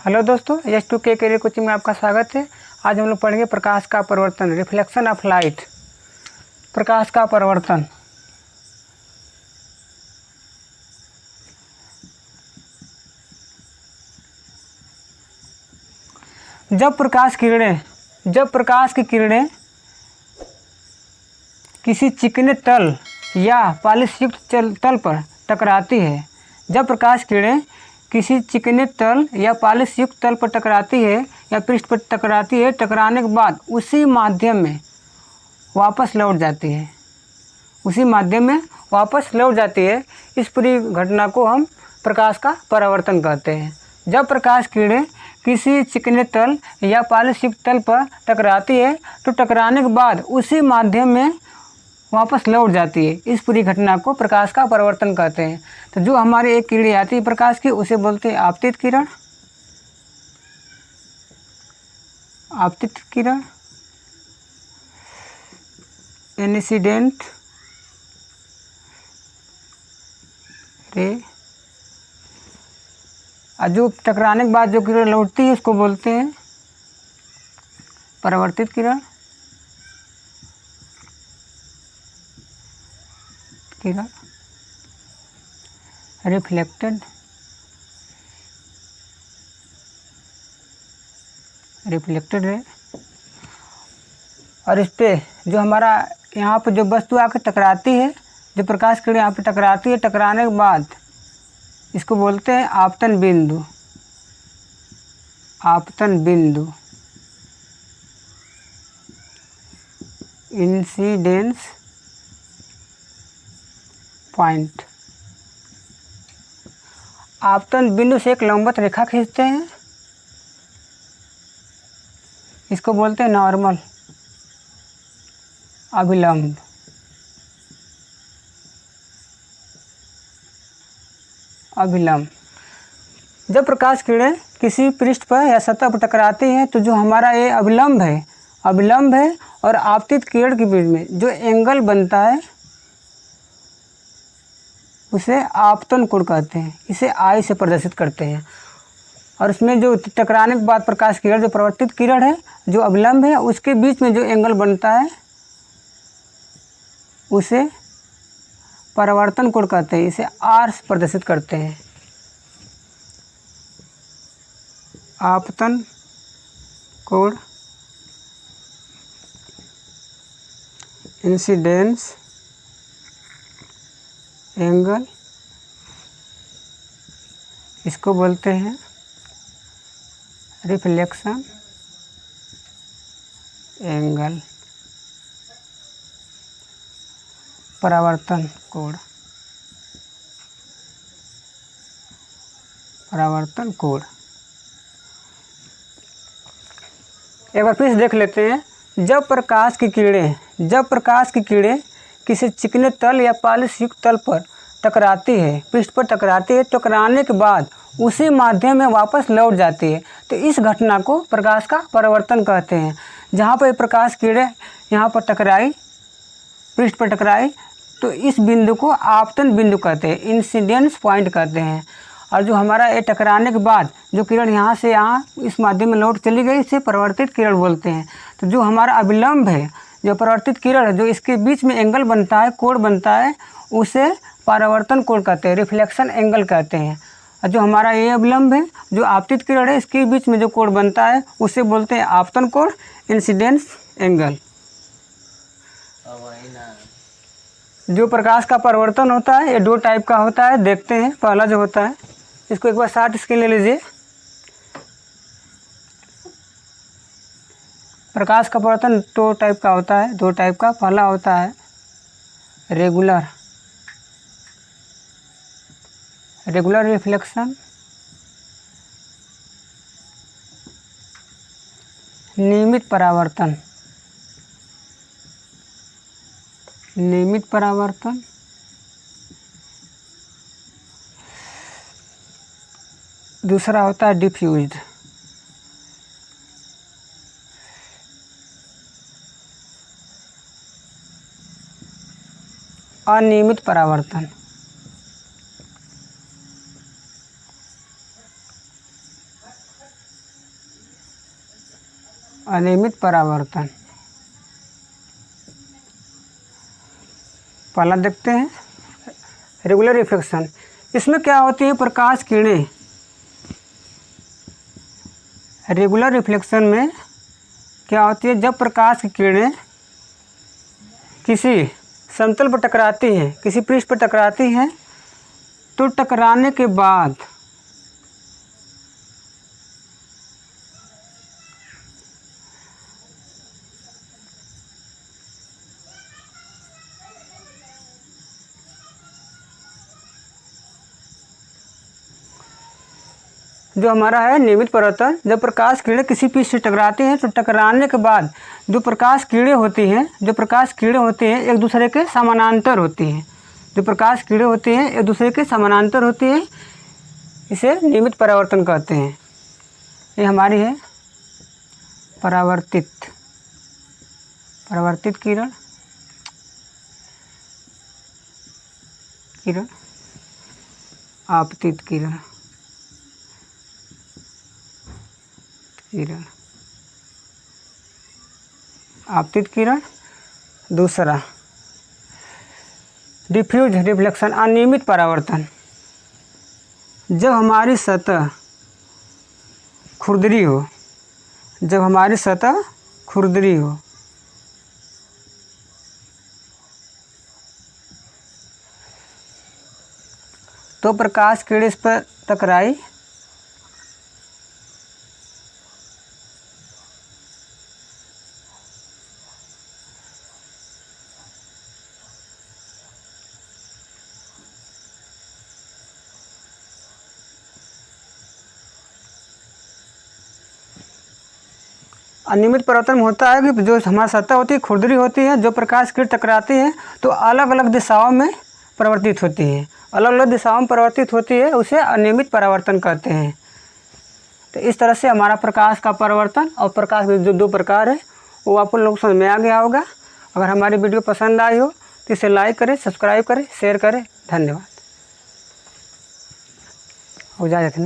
Hello दोस्तों, S2K career coaching में आपका स्वागत है। आज हम लोग पढ़ेंगे प्रकाश का परिवर्तन, रिफ्लेक्शन ऑफ लाइट। प्रकाश का परिवर्तन। जब प्रकाश की किरणें किसी चिकने तल या पॉलिश युक्त तल पर टकराती है किसी चिकने तल या पॉलिश युक्त तल पर टकराती है या पृष्ठ पर टकराती है, टकराने के बाद उसी माध्यम में वापस लौट जाती है। इस पूरी घटना को हम प्रकाश का परावर्तन कहते हैं। जब प्रकाश किरणें किसी चिकने तल या पॉलिश युक्त तल पर टकराती है तो टकराने के बाद उसी माध्यम में वापस लौट जाती है। इस पूरी घटना को प्रकाश का परावर्तन कहते हैं। तो जो हमारे एक किरण आती है प्रकाश की, उसे बोलते हैं आपतित किरण। Incident ray. और जो टकराने के बाद जो किरण लौटती है उसको बोलते हैं परावर्तित किरण। Reflected ray. और इस पे जो हमारा यहाँ पर जो वस्तु आकर टकराती है, जो प्रकाश किरण यहाँ पे टकराती है, टकराने के बाद इसको बोलते हैं आपतन बिंदु। Incidence point. आपतन बिंदु से एक लंबवत रेखा खींचते हैं, इसको बोलते हैं नॉर्मल अभिलंब। जब प्रकाश किरणें किसी पृष्ठ पर या सतह पर टकराती हैं तो जो हमारा ये अभिलंब है और आपतित किरण के बीच में जो एंगल बनता है उसे आपतन कोण कहते हैं। इसे आई से प्रदर्शित करते हैं। और उसमें जो टकराने के बाद प्रकाश किरण, जो परावर्तित किरण है, जो अभिलंब है, उसके बीच में जो एंगल बनता है उसे परावर्तन कोण कहते हैं। इसे आर से प्रदर्शित करते हैं। आपतन कोण, इंसिडेंस एंगल, इसको बोलते हैं रिफ्लेक्शन एंगल, परावर्तन कोण। एक बार फिर से देख लेते हैं। जब प्रकाश की किरणें किसी चिकने तल या पॉलिश युक्त तल पर टकराती है, पृष्ठ पर टकराती है, टकराने के बाद उसी माध्यम में वापस लौट जाती है, तो इस घटना को प्रकाश का परावर्तन कहते हैं। जहाँ पर प्रकाश किरणें यहाँ पर टकराई, पृष्ठ पर टकराई, तो इस बिंदु को आपतन बिंदु कहते हैं, इंसिडेंस पॉइंट कहते हैं। और जो हमारा ये टकराने के बाद जो किरण यहाँ से यहाँ इस माध्यम में लौट चली गई, इसे परावर्तित किरण बोलते हैं। तो जो हमारा अभिलंब है, जो परावर्तित किरण है, जो इसके बीच में एंगल बनता है, कोण बनता है, उसे परावर्तन कोण कहते हैं, रिफ्लेक्शन एंगल कहते हैं। और जो हमारा ये अभिलंब है, जो आपतित किरण है, इसके बीच में जो कोण बनता है उसे बोलते हैं आपतन कोण, इंसिडेंस एंगल। जो प्रकाश का परिवर्तन होता है ये दो टाइप का होता है। देखते हैं पहला जो होता है, इसको एक बार शॉर्ट स्क्रीन ले लीजिए। प्रकाश का परिवर्तन दो टाइप का होता है। पहला होता है रेगुलर रिफ्लेक्शन, नियमित परावर्तन। दूसरा होता है डिफ्यूज्ड। अनियमित परावर्तन। अनियमित परावर्तन। पहला देखते हैं रेगुलर रिफ्लेक्शन। इसमें क्या होती है, प्रकाश किरणें रेगुलर रिफ्लेक्शन में क्या होती है, जब प्रकाश की किरणें किसी समतल पर टकराती हैं, किसी पृष्ठ पर टकराती हैं, तो टकराने के बाद जो हमारा है नियमित परावर्तन, जब प्रकाश किरणें किसी पृष्ठ से टकराती हैं तो टकराने के बाद जो प्रकाश किरणें होती हैं एक दूसरे के समानांतर होती हैं। जो प्रकाश किरणें होती हैं एक दूसरे के समानांतर होती हैं, इसे नियमित परावर्तन कहते हैं। ये हमारी है परावर्तित किरण, आपतित किरण, आपतित किरण। दूसरा डिफ्यूज रिफ्लेक्शन, अनियमित परावर्तन। जब हमारी सतह खुरदरी हो, तो प्रकाश किरणें इस पर टकराई, अनियमित परावर्तन होता है कि जो हमारी सतह होती है खुरदरी होती है, जो प्रकाश किरण टकराती है तो अलग अलग दिशाओं में परिवर्तित होती है, उसे अनियमित परावर्तन कहते हैं। तो इस तरह से हमारा प्रकाश का परावर्तन और प्रकाश के जो दो प्रकार है वो आप लोगों को समझ में आ गया होगा। अगर हमारी वीडियो पसंद आई हो तो इसे लाइक करें, सब्सक्राइब करें, शेयर करें। धन्यवाद। हो जाए।